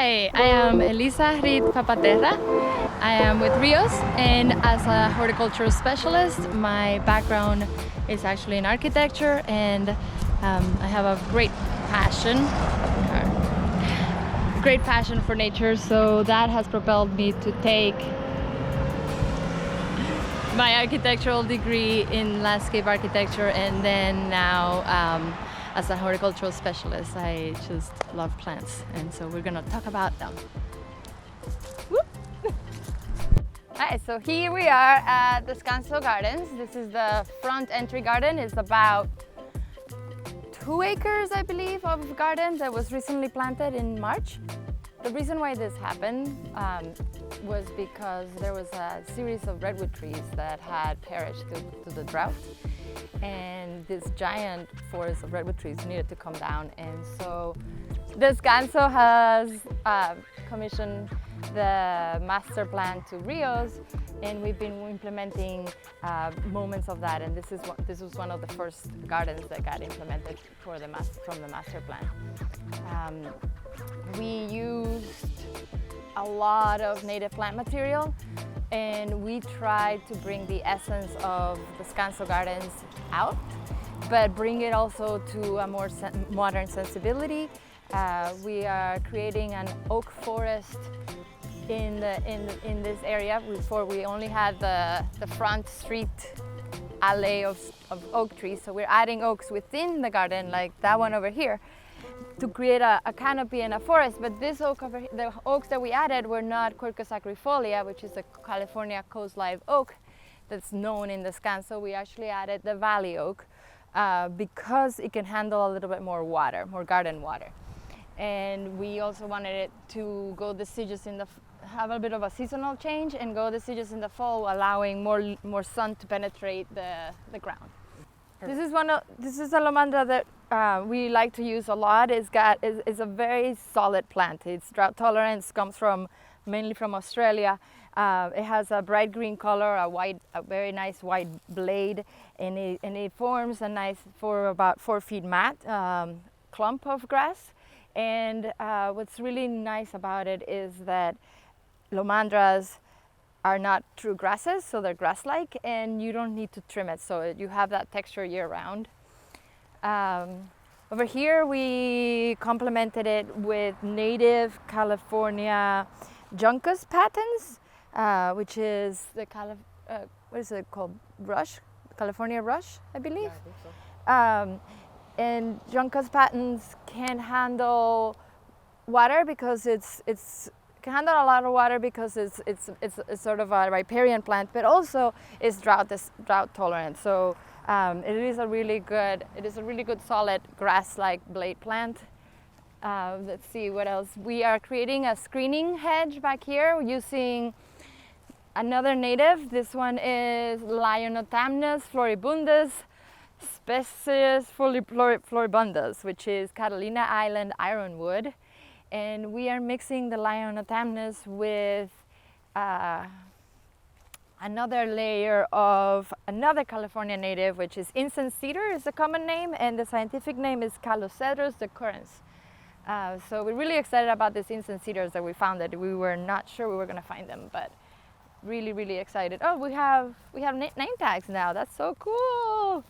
Hi, I am Elisa Pappaterra. I am with Rios, and as a horticultural specialist, my background is actually in architecture, and I have a great passion for nature. So that has propelled me to take my architectural degree in landscape architecture, and then now as a horticultural specialist, I just love plants, and so we're gonna talk about them. Hi, so here we are at the Scanso Gardens. This is the front entry garden. It's about 2 acres, I believe, of garden that was recently planted in March. The reason why this happened was because there was a series of redwood trees that had perished due to the drought, and this giant forest of redwood trees needed to come down. And so the Scanso has commissioned the master plan to Rios, and we've been implementing moments of that. And this was one of the first gardens that got implemented from the master plan. We used a lot of native plant material, and we tried to bring the essence of the Scanso Gardens out, but bring it also to a more modern sensibility. We are creating an oak forest in this area. Before, we only had the front street alley of oak trees, so we're adding oaks within the garden, like that one over here, to create a canopy and a forest. But this oak the oaks that we added were not Quercus agrifolia, which is a California coast live oak that's known in the Scanso. We actually added the valley oak because it can handle a little bit more water, more garden water. And we also wanted it to go deciduous have a bit of a seasonal change and go deciduous in the fall, allowing more sun to penetrate the ground. This is a lomandra that we like to use a lot. It's a very solid plant. It's drought tolerant. Comes mainly from Australia. It has a bright green color, a very nice white blade, and it forms a nice, for about 4 feet mat clump of grass. And what's really nice about it is that lomandras are not true grasses, so they're grass-like, and you don't need to trim it, so you have that texture year-round. Over here, we complemented it with native California Juncus patens, which is the what is it called? Rush, California rush, I believe. Yeah, I think so. And Juncus patens can handle water because it's handle a lot of water because it's sort of a riparian plant, but also is drought tolerant. So it is a really good solid grass-like blade plant. Let's see what else. We are creating a screening hedge back here using another native. This one is Lionotamnus floribundus species floribundus, which is Catalina Island ironwood. And we are mixing the Lionotamnus with another layer of another California native, which is incense cedar is the common name, and the scientific name is Calocedrus decurrens. So we're really excited about these incense cedars that we found. That we were not sure we were going to find them, but really, really excited. Oh, we have name tags now. That's so cool.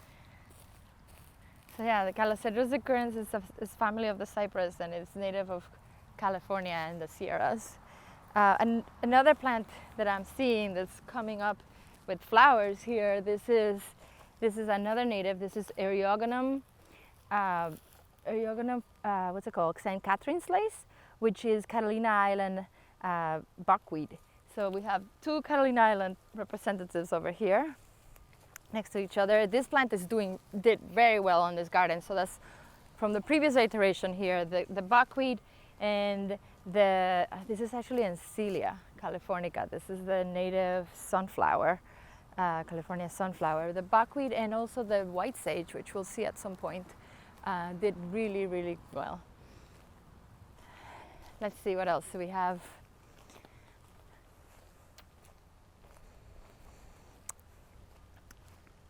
So yeah, the Calocedrus decurrens is family of the Cypress, and it's native of California and the Sierras. And another plant that I'm seeing that's coming up with flowers here, this is another native. This is Eriogonum, what's it called? St. Catherine's lace, which is Catalina Island buckwheat. So we have 2 Catalina Island representatives over here next to each other. This plant did very well on this garden. So that's from the previous iteration here, the buckwheat. And this is actually Encilia californica. This is the native sunflower, California sunflower. The buckwheat and also the white sage, which we'll see at some point, did really, really well. Let's see what else we have.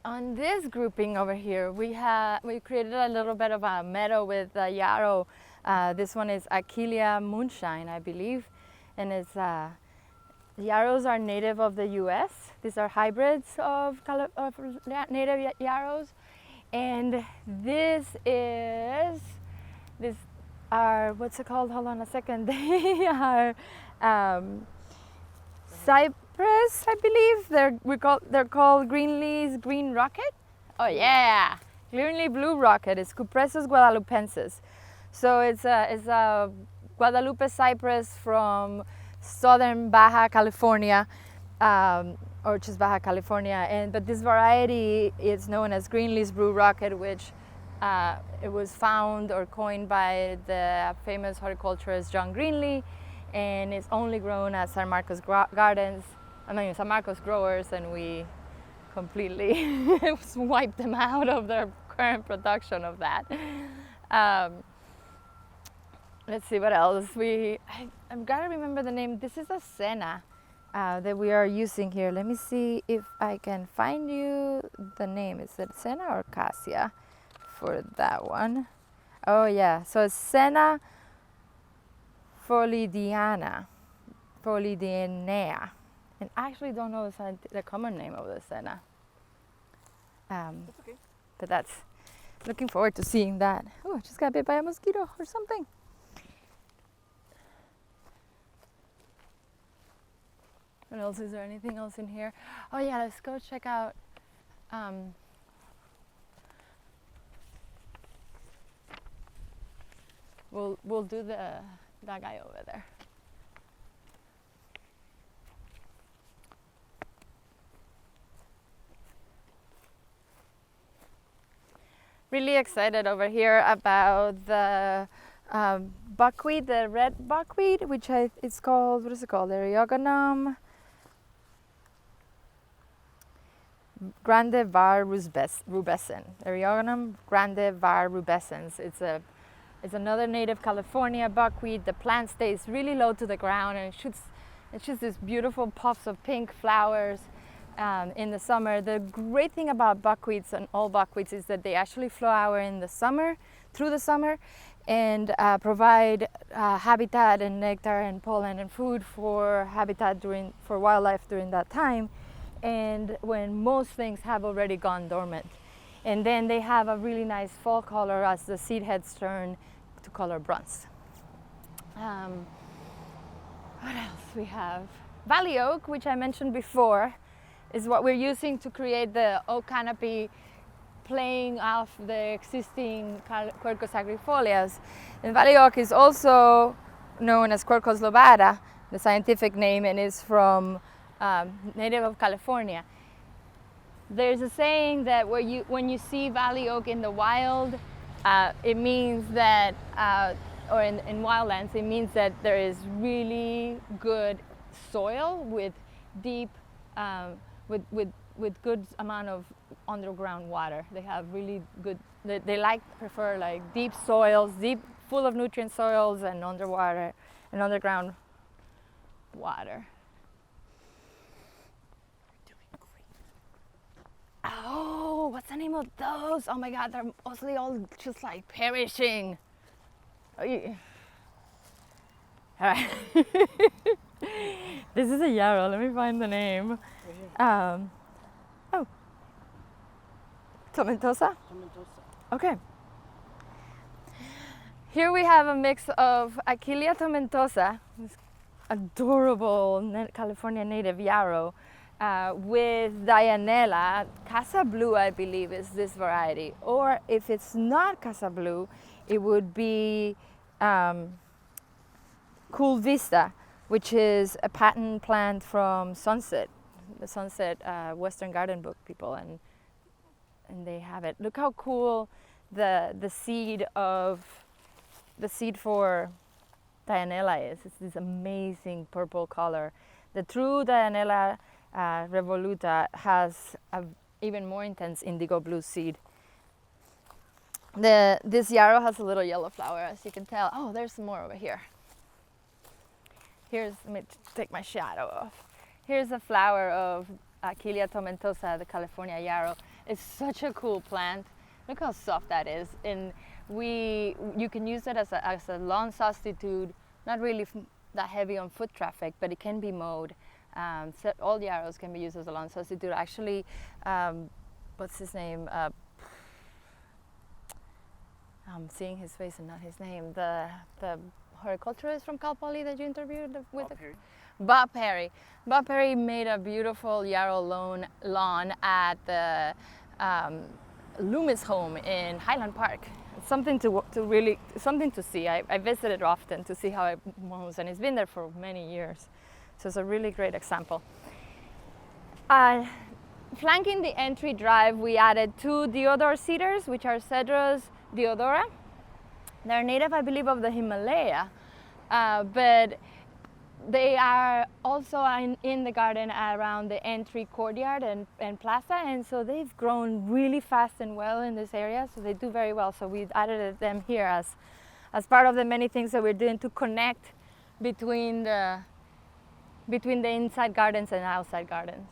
On this grouping over here, we created a little bit of a meadow with yarrow This one is Achillea moonshine, I believe, and it's yarrows are native of the U.S. These are hybrids of native yarrows, and these are, what's it called? Hold on a second. They are Cypress, I believe. They're called Greenlee's Green Rocket. Oh yeah, Greenlee Blue Rocket. It's Cupressus guadalupensis. So it's a Guadalupe cypress from southern Baja California, or just Baja California. But this variety is known as Greenlee's Blue Rocket, which it was found or coined by the famous horticulturist John Greenlee, and it's only grown at San Marcos Gardens. San Marcos growers, and we completely wiped them out of their current production of that. Let's see what else. I've got to remember the name. This is a senna that we are using here. Let me see if I can find you the name. Is it senna or cassia for that one? Oh yeah, so it's senna folidiana, and I actually don't know the common name of the senna. That's okay. But that's, looking forward to seeing that. Oh, I just got bit by a mosquito or something. What else? Is there anything else in here? Oh yeah, let's go check out we'll do that guy over there. Really excited over here about the buckwheat, the red buckwheat, which it's called, what is it called? Eriogonum grande var rubescens. Eriogonum grande var rubescens. It's another native California buckwheat. The plant stays really low to the ground, and it shoots these beautiful puffs of pink flowers in the summer. The great thing about buckwheats and all buckwheats is that they actually flower in the summer, through the summer, and provide habitat and nectar and pollen and food for for wildlife during that time, and when most things have already gone dormant. And then they have a really nice fall color as the seed heads turn to color bronze. What else we have? Valley oak, which I mentioned before, is what we're using to create the oak canopy, playing off the existing Quercus agrifolias. And valley oak is also known as Quercus lobata, the scientific name, and is from native of California. There's a saying that when you see valley oak in the wild, it means that, or in wildlands, it means that there is really good soil with deep, with good amount of underground water. They have really good. They prefer like deep soils, full of nutrient soils, and underwater and underground water. Oh, what's the name of those? Oh my God, they're mostly all just like perishing. Oh, yeah. All right. This is a yarrow. Let me find the name. Oh, tomentosa? Tomentosa. Okay. Here we have a mix of Achillea tomentosa, this adorable California native yarrow, with Dianella. Casa Blue, I believe, is this variety. Or if it's not Casa Blue, it would be Cool Vista, which is a patent plant from Sunset, the Sunset Western Garden Book people, and they have it. Look how cool the seed for Dianella is. It's this amazing purple color. The true Dianella revoluta has an even more intense indigo blue seed. This yarrow has a little yellow flower, as you can tell. Oh, there's some more over here. Let me take my shadow off. Here's a flower of Achillea tomentosa, the California yarrow. It's such a cool plant. Look how soft that is. And you can use it as a lawn substitute, not really that heavy on foot traffic, but it can be mowed. So all yarrows can be used as a lawn substitute. Actually, what's his name? I'm seeing his face and not his name. The horticulturist from Cal Poly that you interviewed with. Bob Perry. Bob Perry made a beautiful yarrow lawn at the Loomis home in Highland Park. It's something something to see. I visited often to see how it moves, and it's been there for many years. So it's a really great example. Flanking the entry drive, we added 2 deodar cedars, which are Cedrus deodora. They're native, I believe, of the Himalaya, but they are also in the garden around the entry courtyard and plaza, and so they've grown really fast and well in this area, so they do very well. So we added them here as part of the many things that we're doing to connect between the inside gardens and outside gardens.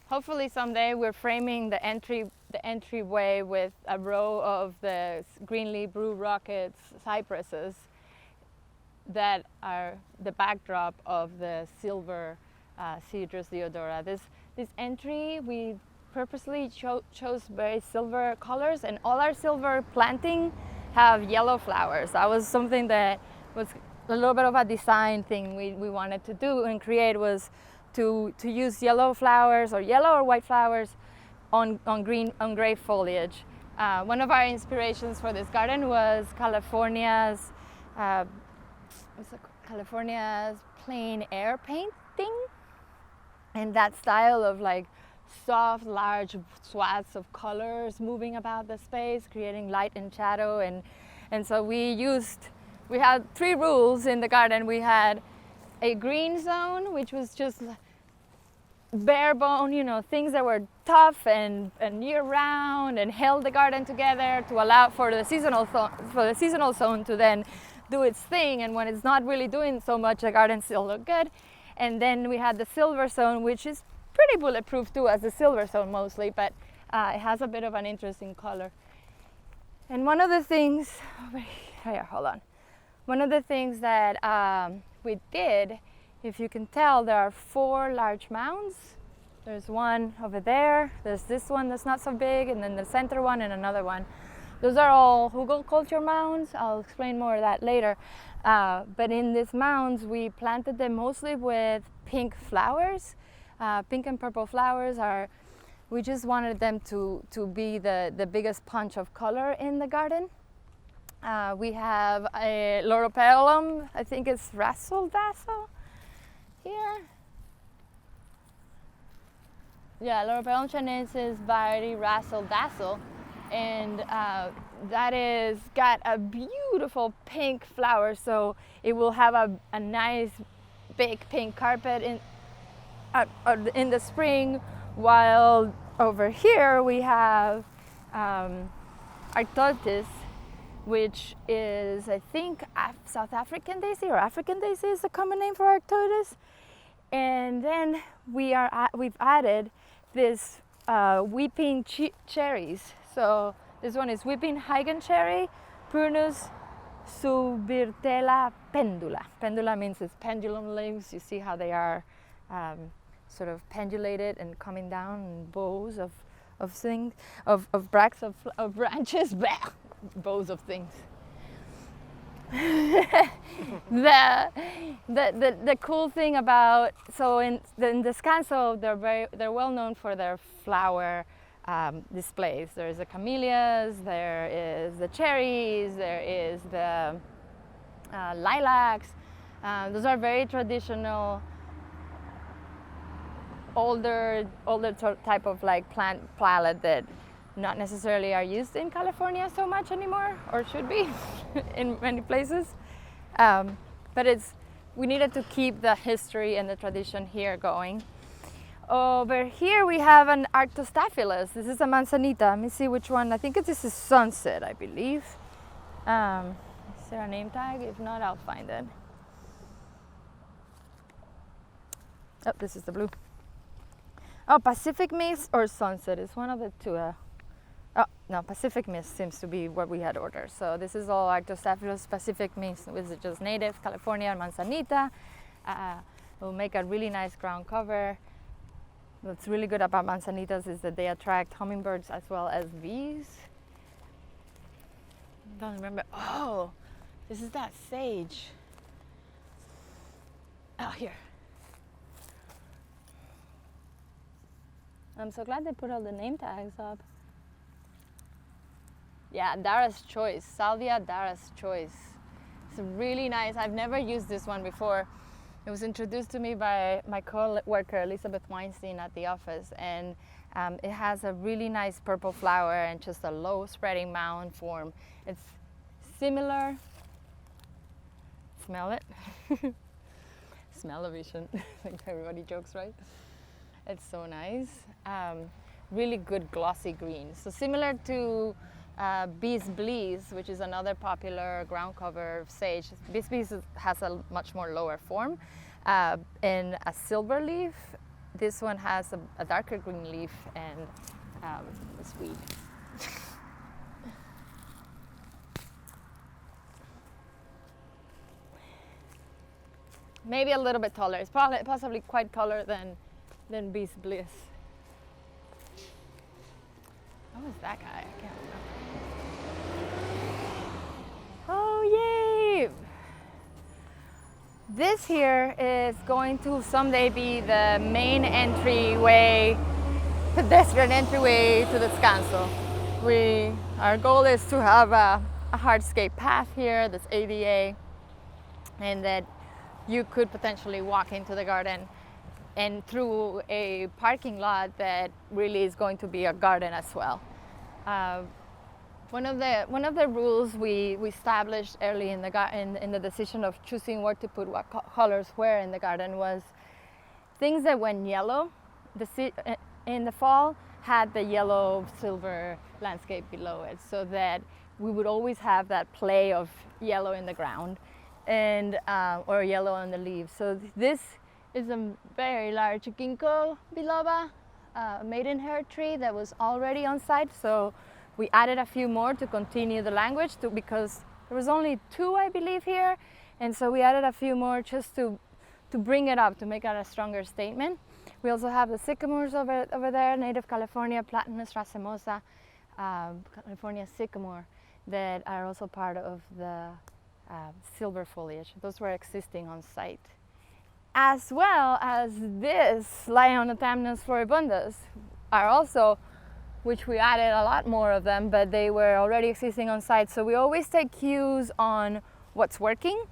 Hopefully someday we're framing the entryway with a row of the greenleaf blue rockets cypresses that are the backdrop of the silver Cedrus deodora. This entry, we purposely chose very silver colors, and all our silver planting have yellow flowers. That was something that was a little bit of a design thing we wanted to do and create, was to use yellow flowers or yellow or white flowers on gray foliage. One of our inspirations for this garden was California's plein air painting, and that style of like soft, large swaths of colors moving about the space, creating light and shadow. And so we had 3 rules in the garden. We had a green zone, which was just bare bone, things that were tough and year round and held the garden together to allow for the seasonal zone to then do its thing. And when it's not really doing so much, the garden still look good. And then we had the silver zone, which is pretty bulletproof too, as the silver zone mostly, but it has a bit of an interesting color. And one of the things, one of the things that we did, if you can tell, there are 4 large mounds. There's one over there, there's this one that's not so big, and then the center one and another one. Those are all hugelkultur mounds. I'll explain more of that later. But in these mounds, we planted them mostly with pink flowers. Pink and purple flowers we just wanted them to be the biggest punch of color in the garden. We have a Loropeolum, I think it's Razzle-Dazzle here. Yeah, Loropeolum chinensis variety Razzle-Dazzle, and that is got a beautiful pink flower, so it will have a nice big pink carpet in the spring, while over here we have Arctotis, which is, I think, South African daisy or African daisy is the common name for Arctotis. And then we've added this weeping cherries. So this one is weeping Hagen cherry, Prunus subirtella pendula. Pendula means it's pendulum leaves. You see how they are sort of pendulated and coming down in bows of things, of bracts of branches. Bows of things. The cool thing about, so in the Scanso, they're well known for their flower displays. There's the camellias, there is the cherries, there is the lilacs. Those are very traditional, older type of like plant palette that not necessarily are used in California so much anymore, or should be in many places. But we needed to keep the history and the tradition here going. Over here we have an Arctostaphylus. This is a manzanita. Let me see which one. I think this is Sunset, I believe. Is there a name tag? If not, I'll find it. Oh, this is the blue. Oh, Pacific Mist or Sunset. It's one of the two. Oh, no, Pacific Mist seems to be what we had ordered. So this is all Arctostaphylos Pacific Mist, which is just native California and Manzanita. Will make a really nice ground cover. What's really good about Manzanitas is that they attract hummingbirds as well as bees. Don't remember. Oh, this is that sage. Oh, here. I'm so glad they put all the name tags up. Yeah, Daras Choice, Salvia Daras Choice. It's really nice. I've never used this one before. It was introduced to me by my co-worker, Elizabeth Weinstein at the office, and it has a really nice purple flower and just a low spreading mound form. It's similar, smell it, smell-o-vision, like everybody jokes, right? It's so nice. Really good glossy green. So similar to Bees Blees, which is another popular ground cover sage. Bees Blees has a much more lower form and a silver leaf. This one has a darker green leaf and it's weed. Maybe a little bit taller. It's probably possibly quite taller than Bees Bliss. What was that guy? I can't remember. Oh, yay! This here is going to someday be the main entryway, pedestrian entryway to the Scanso. Our goal is to have a hardscape path here that's ADA, and that you could potentially walk into the garden and through a parking lot that really is going to be a garden as well. One of the rules we established early in the decision of choosing where to put what colors where in the garden was things that went yellow in the fall had the yellow silver landscape below it, so that we would always have that play of yellow in the ground and or yellow on the leaves. So this is a very large ginkgo biloba maidenhair tree that was already on site, so we added a few more to continue the language because there was only 2, I believe, here, and so we added a few more just to bring it up, to make it a stronger statement. We also have the sycamores over there, native California, Platanus racemosa, California sycamore, that are also part of the silver foliage. Those were existing on site. As well as this Lionotamnus floribundus are also, which we added a lot more of them, but they were already existing on site. So we always take cues on what's working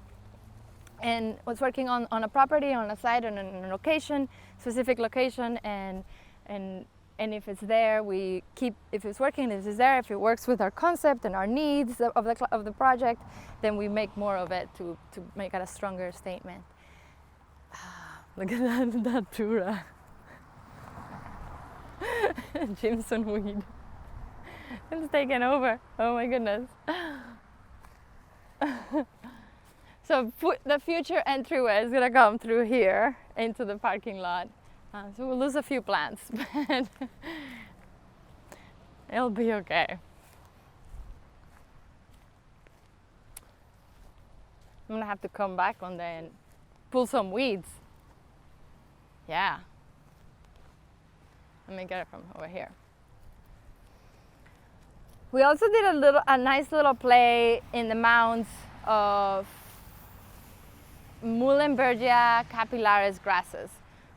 and what's working on a property, on a site, on a location, specific location, and if it's there, we keep, if it's working, if it's there, if it works with our concept and our needs of the project, then we make more of it to make it a stronger statement. Look at that datura. Jimson weed. It's taken over. Oh my goodness. So the future entryway is gonna come through here into the parking lot. So we'll lose a few plants, but it'll be okay. I'm gonna have to come back one day and pull some weeds. Yeah. Let me get it from over here. We also did a nice little play in the mounds of Muhlenbergia capillaris grasses.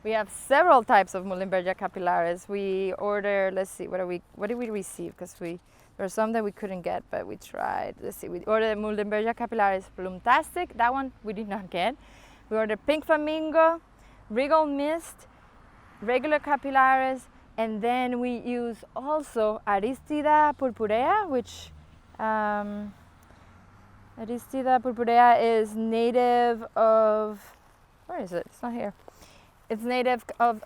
We have several types of Muhlenbergia capillaris. We ordered, let's see, what did we receive? Because there were some that we couldn't get, but we tried. Let's see, we ordered Muhlenbergia capillaris plumtastic. That one we did not get. We ordered pink flamingo, regal mist, regular capillaris, and then we use also Aristida purpurea, which Aristida purpurea is native of, where is it? It's not here. It's native of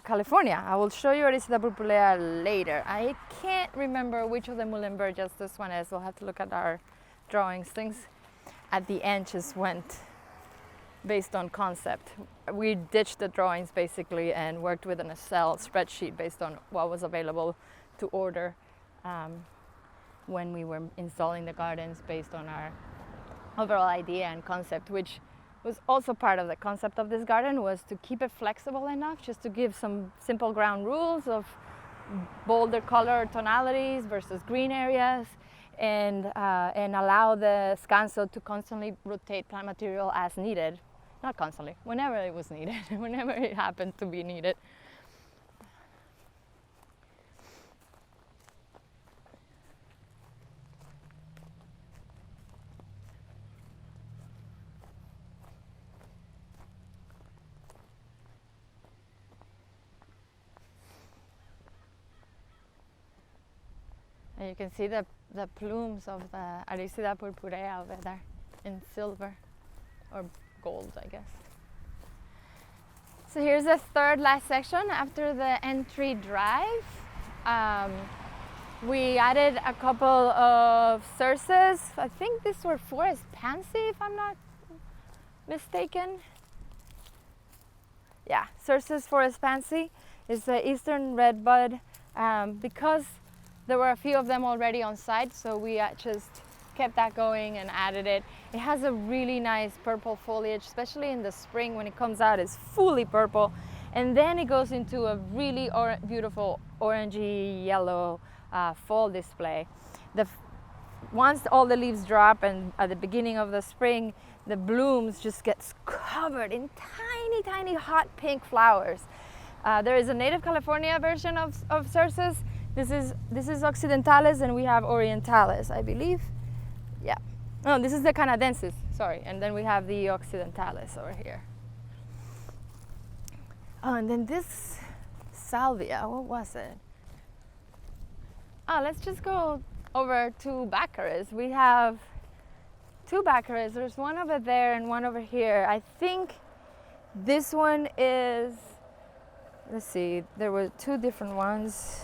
California. I will show you Aristida purpurea later. I can't remember which of the Muhlenbergias this one is. We'll have to look at our drawings. Things at the end just went based on concept. We ditched the drawings basically and worked with an Excel spreadsheet based on what was available to order when we were installing the gardens based on our overall idea and concept, which was also part of the concept of this garden, was to keep it flexible enough just to give some simple ground rules of bolder color tonalities versus green areas, and allow the scanso to constantly rotate plant material as needed. Not constantly, whenever it was needed, whenever it happened to be needed. And you can see the plumes of the Aricida purpurea over there in silver or gold, I guess. So here's the third last section after the entry drive. We added a couple of cerces. I think these were forest pansy, if I'm not mistaken. Yeah, cerces forest pansy is the eastern redbud. Because there were a few of them already on site, so we just kept that going and added it. It has a really nice purple foliage, especially in the spring when it comes out. It's fully purple, and then it goes into a really beautiful orangey yellow fall display. Once all the leaves drop and at the beginning of the spring, the blooms just gets covered in tiny, tiny hot pink flowers. There is a native California version of cerces. This is occidentalis, and we have orientalis, I believe. Yeah. No, this is the canadensis, sorry. And then we have the occidentalis over here. Oh, and then this salvia, what was it? Oh, let's just go over to Baccharis. We have two Baccharis. There's one over there and one over here. I think this one is, let's see, there were two different ones.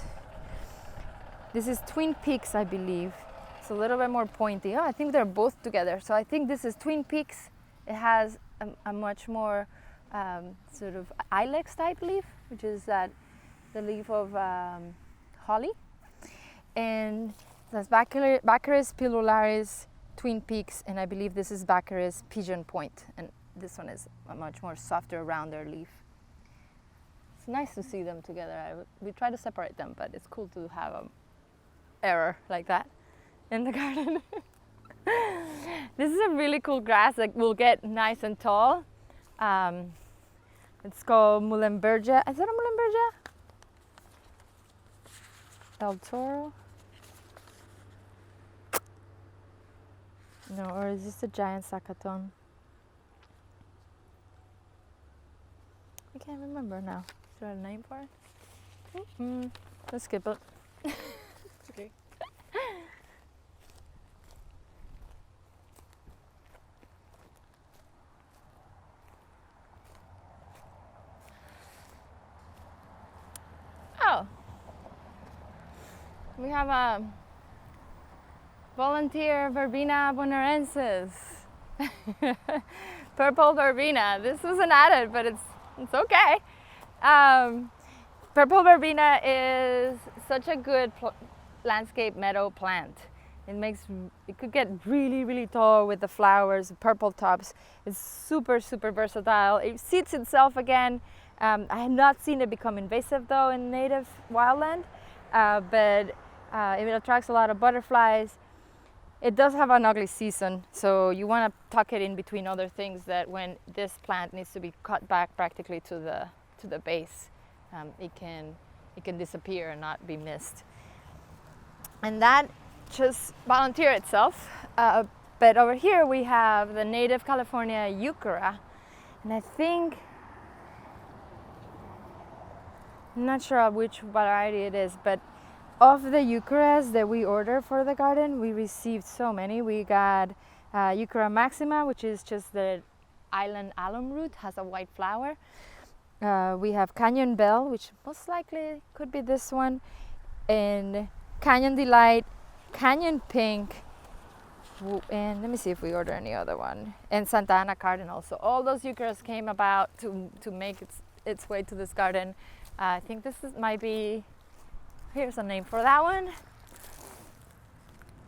This is Twin Peaks, I believe. It's a little bit more pointy. Oh, I think they're both together. So I think this is Twin Peaks. It has a much more sort of ilex type leaf, which is the leaf of holly. And that's Baccharis pilularis, Twin Peaks, and I believe this is Baccharis pigeon point. And this one is a much more softer, rounder leaf. It's nice to see them together. We try to separate them, but it's cool to have a error like that in the garden. This is a really cool grass that will get nice and tall. It's called Muhlenbergia. Is that a Muhlenbergia? El Toro? No, or is this a giant sacaton? I can't remember now. Is there a name for it? Let's skip it. It's okay. Oh, we have a volunteer verbena bonaerensis. Purple verbena. This wasn't added, but it's okay. Purple verbena is such a good landscape meadow plant. It could get really, really tall with the flowers, purple tops. It's super, super versatile. It seeds itself again. I have not seen it become invasive though in native wildland, but it attracts a lot of butterflies. It does have an ugly season, so you want to tuck it in between other things that when this plant needs to be cut back practically to the base, it can disappear and not be missed. And that just volunteer itself. But over here we have the native California Euchara, and I think, I'm not sure which variety it is, but of the Eucharas that we order for the garden, we received so many. We got Euchara maxima, which is just the island alum root, has a white flower. We have Canyon Bell, which most likely could be this one, and Canyon Delight, Canyon Pink, And let me see if we order any other one. And Santa Ana Cardinal. So all those Eucharists came about to make its way to this garden. I think this might be, here's a name for that one.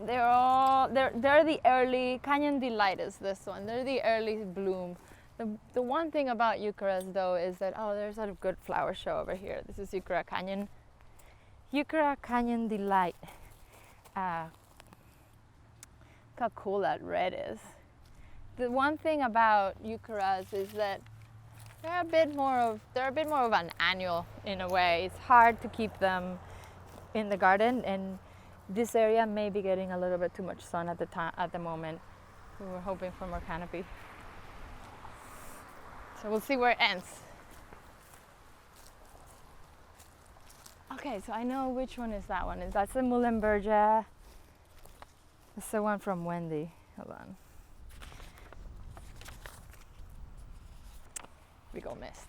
They're the early, Canyon Delight is this one. They're the early bloom. The one thing about Eucharist though is that, oh, there's a good flower show over here. This is Euchara Canyon. Euchara Canyon Delight. Look how cool that red is. The one thing about Eucharas is that they're a bit more of an annual in a way. It's hard to keep them in the garden, and this area may be getting a little bit too much sun at the moment. So we're hoping for more canopy. So we'll see where it ends. Okay, so I know which one is that one. That's the Muhlenbergia. That's the one from Wendy. Hold on. We go mist.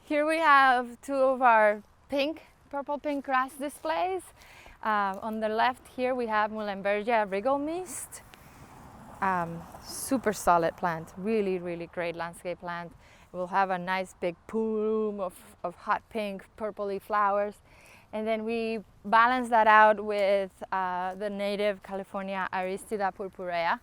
Here we have two of our purple pink grass displays. On the left here we have Muhlenbergia Wriggle Mist. Super solid plant, really, really great landscape plant. It will have a nice big plume of hot pink, purpley flowers. And then we balance that out with the native California Aristida purpurea.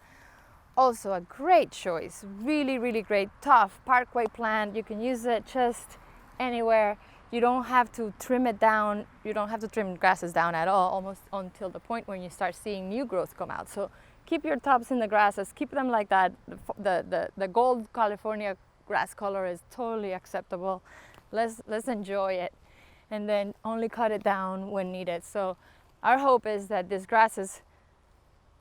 Also a great choice, really, really great, tough parkway plant. You can use it just anywhere. You don't have to trim it down. You don't have to trim grasses down at all, almost until the point when you start seeing new growth come out. So keep your tops in the grasses, keep them like that. The gold California grass color is totally acceptable. Let's enjoy it, and then only cut it down when needed. So our hope is that these grasses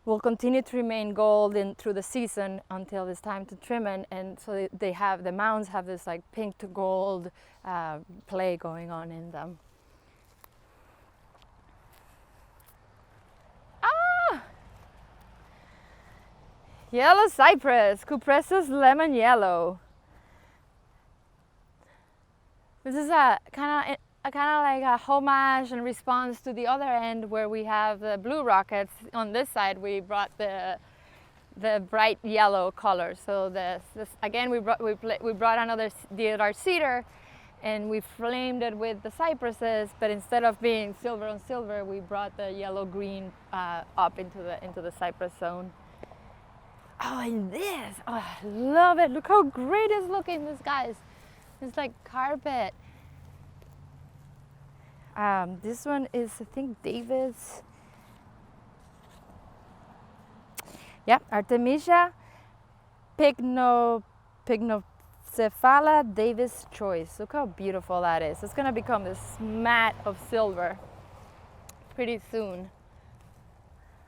will continue to remain gold through the season until it's time to trim it, and so the mounds have this like pink to gold play going on in them. Yellow Cypress, Cupressus lemon yellow. This is a kind of like a homage and response to the other end where we have the blue rockets. On this side we brought the bright yellow color. So this again we brought another deodar cedar, and we flamed it with the cypresses. But instead of being silver on silver, we brought the yellow green up into the cypress zone. Oh, and this, oh, I love it. Look how great it's looking, this guys. It's like carpet. This one is, I think, Davis. Yeah, Artemisia Pygnocephala Davis Choice. Look how beautiful that is. It's gonna become this mat of silver pretty soon.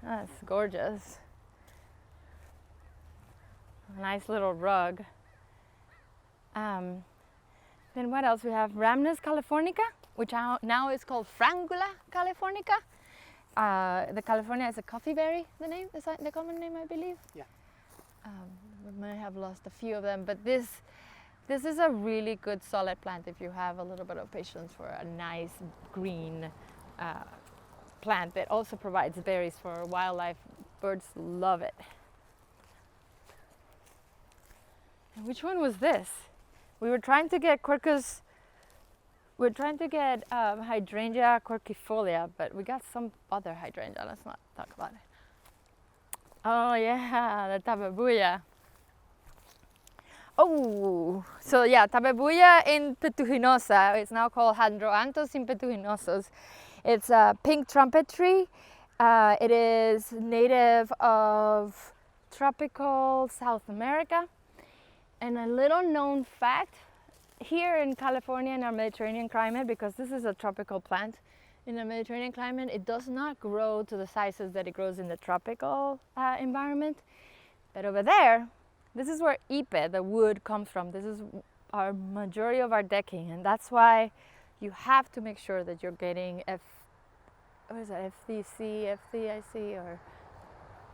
That's gorgeous. A nice little rug. Then what else? We have Ramnes californica, which now is called Frangula californica. The California is a coffee berry, the name, is that the common name, I believe? Yeah. We might have lost a few of them, but this is a really good solid plant if you have a little bit of patience for a nice green plant that also provides berries for wildlife. Birds love it. And which one was this? We were trying to get hydrangea quercifolia, but we got some other hydrangea. Let's not talk about it. Oh yeah, the tabebuya. Oh, so yeah, tabebuya impetuginosa. It's now called Androanthus impetuginosus. It's a pink trumpet tree. It is native of tropical South America. And a little known fact, here in California in our Mediterranean climate, because this is a tropical plant, in the Mediterranean climate, it does not grow to the sizes that it grows in the tropical environment. But over there, this is where ipe, the wood, comes from. This is our majority of our decking, and that's why you have to make sure that you're getting FDC, or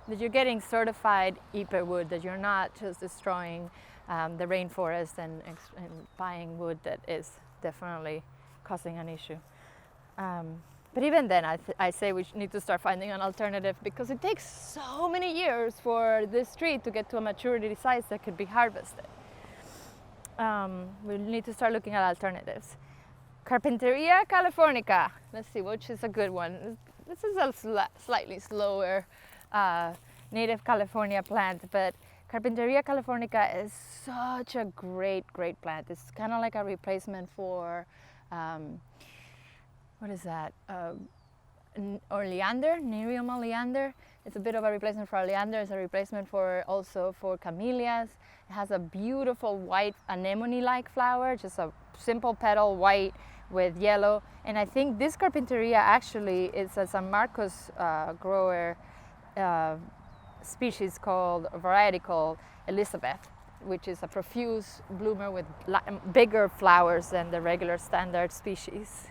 that you're getting certified ipe wood, that you're not just destroying the rainforest and buying wood that is definitely causing an issue. But even then, I say we need to start finding an alternative, because it takes so many years for this tree to get to a maturity size that could be harvested. We need to start looking at alternatives. Carpinteria californica. Let's see, which is a good one. This is a slightly slower native California plant, but Carpinteria californica is such a great plant. It's kind of like a replacement for, what is that? Oleander, Nerium oleander. It's a bit of a replacement for oleander. It's a replacement for also for camellias. It has a beautiful white anemone-like flower, just a simple petal, white with yellow. And I think this Carpinteria actually is a San Marcos grower species called, a variety called Elizabeth, which is a profuse bloomer with bigger flowers than the regular standard species.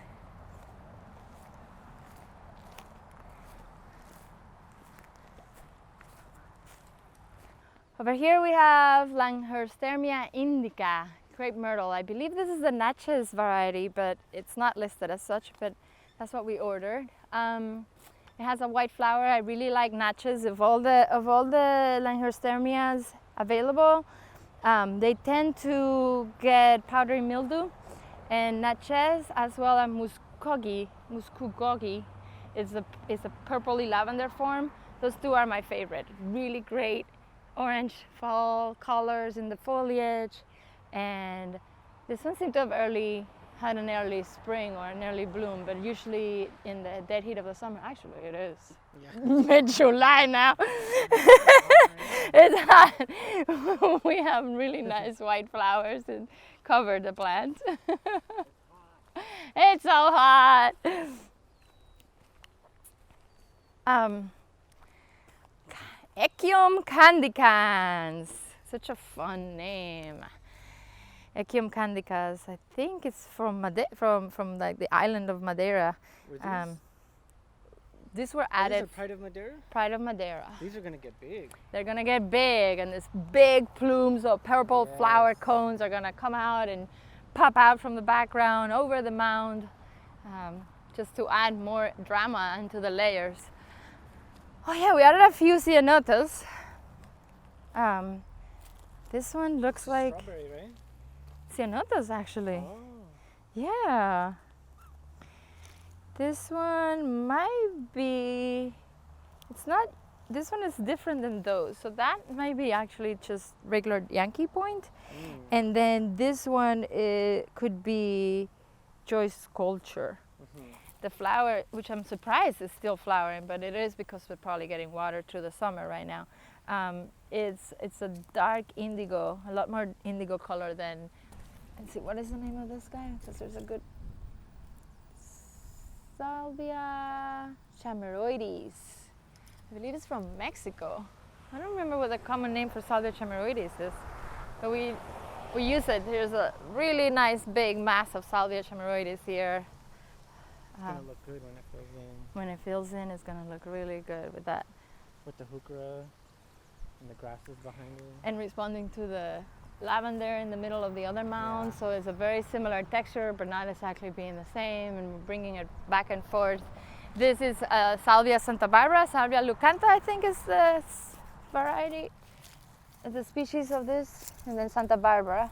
Over here we have Langhurstermia indica, Crepe Myrtle. I believe this is the Natchez variety, but it's not listed as such, but that's what we ordered. It has a white flower. I really like Natchez. Of all the Langhurstermias available, they tend to get powdery mildew, and Natchez as well as Muscogee is a purpley lavender form. Those two are my favorite. Really great orange fall colors in the foliage, and this one seemed to have had an early spring or an early bloom, but usually in the dead heat of the summer. Actually, it is mid-July now. It's hot. We have really nice white flowers and cover the plant. It's so hot. Echium candicans, such a fun name. Echium candicans, I think it's from from like the island of Madeira. These were added. These are Pride of Madeira? Pride of Madeira. These are gonna get big. They're gonna get big, and these big plumes of purple flower cones are gonna come out and pop out from the background over the mound, just to add more drama into the layers. Oh yeah, we added a few ceanothus. This one looks like strawberry, right? ceanothus actually. Oh. Yeah. This one might be, it's not, this one is different than those. So that might be actually just regular Yankee point. And then this one could be Joyce Culture. The flower, which I'm surprised is still flowering, but it is because we're probably getting water through the summer right now. It's a dark indigo, a lot more indigo color than, let's see, what is the name of this guy? Because there's a good, Salvia chameroides. I believe it's from Mexico. I don't remember what the common name for Salvia chameroides is, but we use it. There's a really nice big mass of Salvia chameroides here. It's gonna look good when it fills in. When it fills in, it's gonna look really good with that. With the heuchera and the grasses behind it. And responding to the lavender in the middle of the other mound, so it's a very similar texture, but not exactly being the same, and we're bringing it back and forth. This is Salvia Santa Barbara, Salvia lucanta, I think is the variety, the species of this, and then Santa Barbara.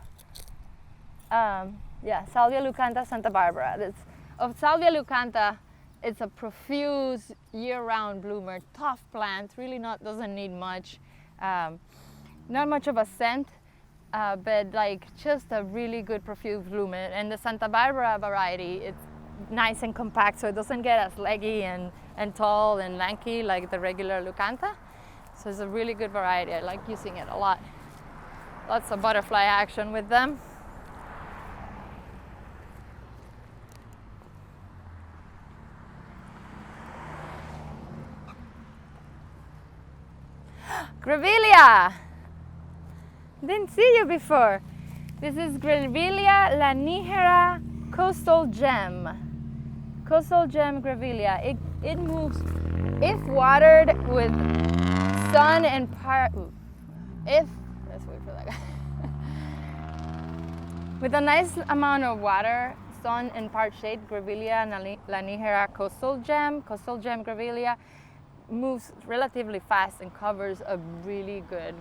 Yeah, Salvia lucanta, Santa Barbara. Of Salvia lucanta, it's a profuse year-round bloomer, tough plant, really doesn't need much, not much of a scent, but like just a really good profuse bloomer. And the Santa Barbara variety, it's nice and compact, so it doesn't get as leggy and tall and lanky like the regular lucanta. So it's a really good variety. I like using it a lot. Lots of butterfly action with them. Gravilla! Didn't see you before. This is Gravilla lanigera coastal gem. Coastal gem Gravilla. It moves if watered with sun and let's wait for that guy. With a nice amount of water, sun and part shade, Gravilla lanigera coastal gem Gravilla moves relatively fast and covers a really good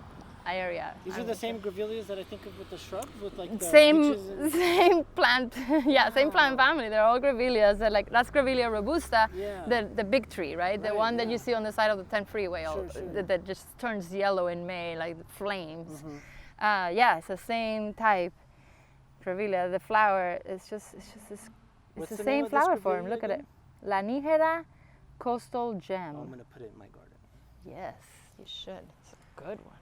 area. These are the same Gravillas that I think of with the shrubs, with like the Same peaches and... same plant, yeah, same plant family. They're all Gravillas. They're like, that's Gravilla robusta, Yeah. the big tree, right? The one that you yeah. see on the side of the 10 freeway, Sure. that just turns yellow in May, like flames. Yeah, it's the same type Gravilla. The flower is just this. What's It's the the name same of this flower form. Gravilla Look at it. again? Lanigera coastal gem. Oh, I'm gonna put it in my garden. Yes, you should. It's a good one.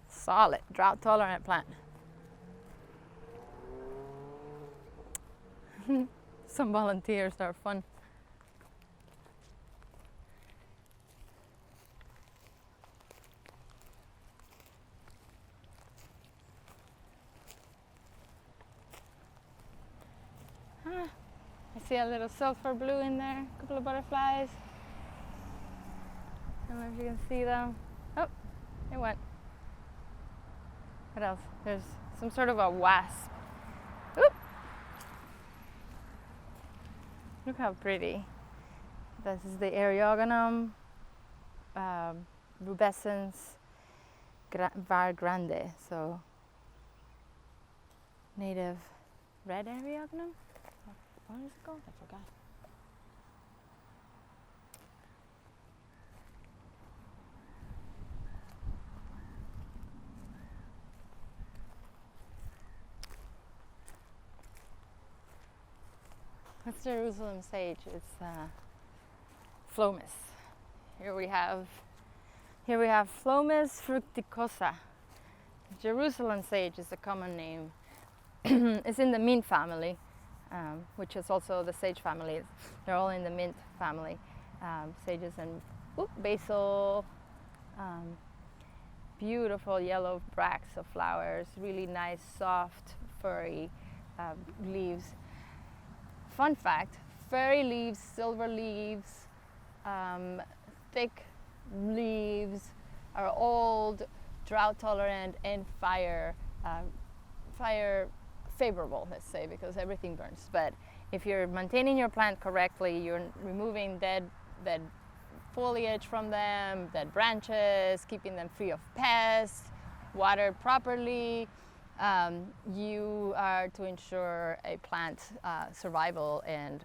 Solid, drought tolerant plant. Some volunteers are fun. I see a little sulfur blue in there, a couple of butterflies. I don't know if you can see them. Oh, it went. What else? There's some sort of a wasp. Oop. Look how pretty. This is the Eriogonum rubescens var grande. So native red Eriogonum? What is it called? I forgot. That's Jerusalem sage. It's Phlomis. Here we have Phlomis fructicosa. Jerusalem sage is a common name. It's in the mint family, which is also the sage family. They're all in the mint family. Sages and basil. Beautiful yellow bracts of flowers. Really nice, soft, furry leaves. Fun fact, fairy leaves, silver leaves, thick leaves are old, drought tolerant, and fire favorable, let's say, because everything burns. But if you're maintaining your plant correctly, you're removing dead foliage from them, dead branches, keeping them free of pests, watered properly, you are to ensure a plant survival and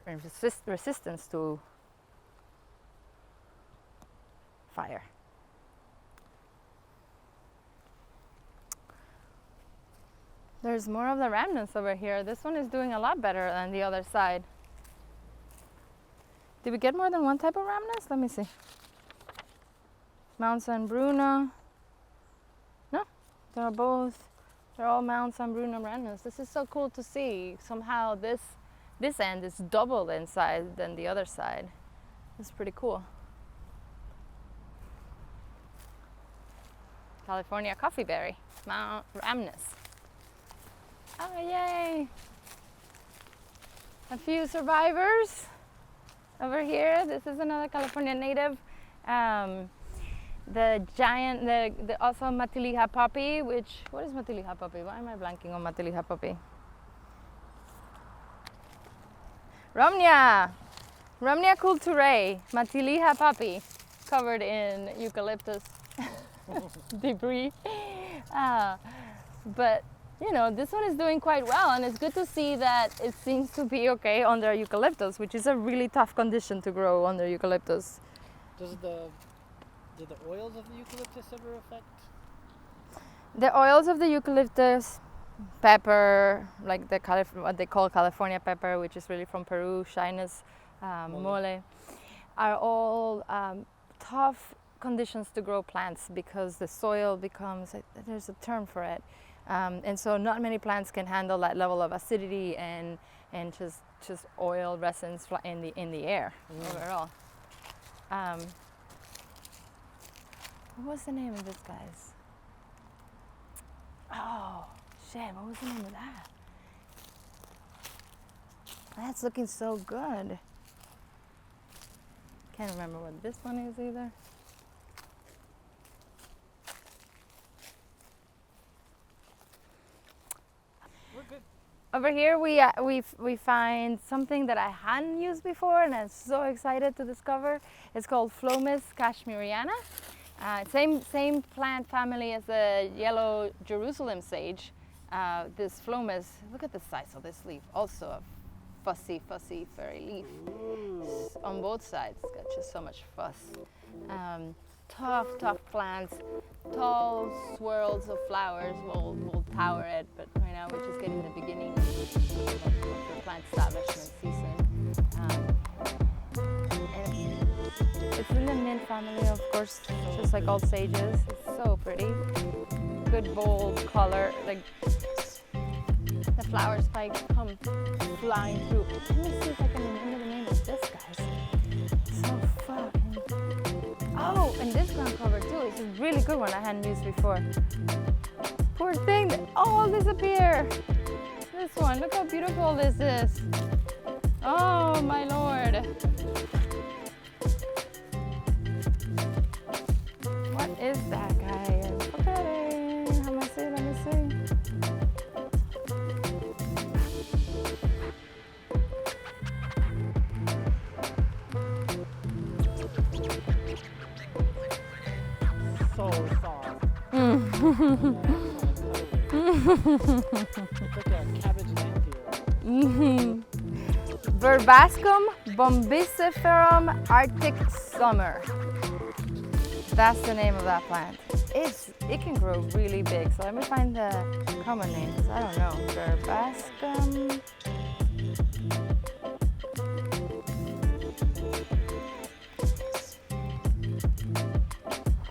resistance to fire. There's more of the Ramnes over here. This one is doing a lot better than the other side. Did we get more than one type of Ramnes? Let me see. Mount San Bruno. No, they're all Mount San Bruno Ramnes. This is so cool to see. Somehow this end is double in size than the other side. It's pretty cool. California coffeeberry, Mount Ramnes. Oh, yay! A few survivors over here. This is another California native. The giant, the also Matilija poppy, what is Matilija poppy? Why am I blanking on Matilija poppy? Romnia culturae, Matilija poppy, covered in eucalyptus debris. But you know, this one is doing quite well, and it's good to see that it seems to be okay under eucalyptus, which is a really tough condition to grow under eucalyptus. Do the oils of the eucalyptus ever affect? The oils of the eucalyptus, pepper, like what they call California pepper, which is really from Peru, shyness, mole, are all tough conditions to grow plants because the soil becomes, there's a term for it, and so not many plants can handle that level of acidity and just oil resins in the air overall. What was the name of this guy's? Oh, shit, what was the name of that? That's looking so good. Can't remember what this one is either. Over here we find something that I hadn't used before, and I'm so excited to discover. It's called Phlomis cashmeriana. Same plant family as the yellow Jerusalem sage. This Phlomis, look at the size of this leaf. Also a fussy furry leaf. On both sides, it's got just so much fuss. Tough plants, tall swirls of flowers will tower it, but right now we're just getting the beginning of the plant establishment season. And it's in the mint family, of course, just like all sages. It's so pretty. Good bold color, like the flower spikes come flying through. Let me see if I can remember the name of this, guys. So fucking. Oh, and this ground cover too. It's a really good one I hadn't used before. Poor thing, they all disappear. This one, look how beautiful this is. Oh my lord. What is that guy? I'm forgetting. How am I saying? Let me see. So soft. It's like a cabbage land Verbascum bombiciferum Arctic summer. That's the name of that plant. It can grow really big. So let me find the common name, because I don't know. Verbascum.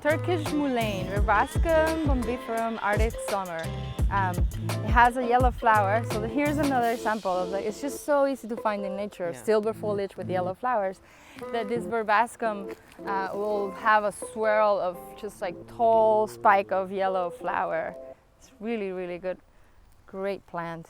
Turkish mullein, Verbascum bombiferum Arctic summer. It has a yellow flower, so here's another example of like, it's just so easy to find in nature, silver foliage with yellow flowers, that this Verbascum will have a swirl of just like tall spike of yellow flower. It's really, really good, great plant.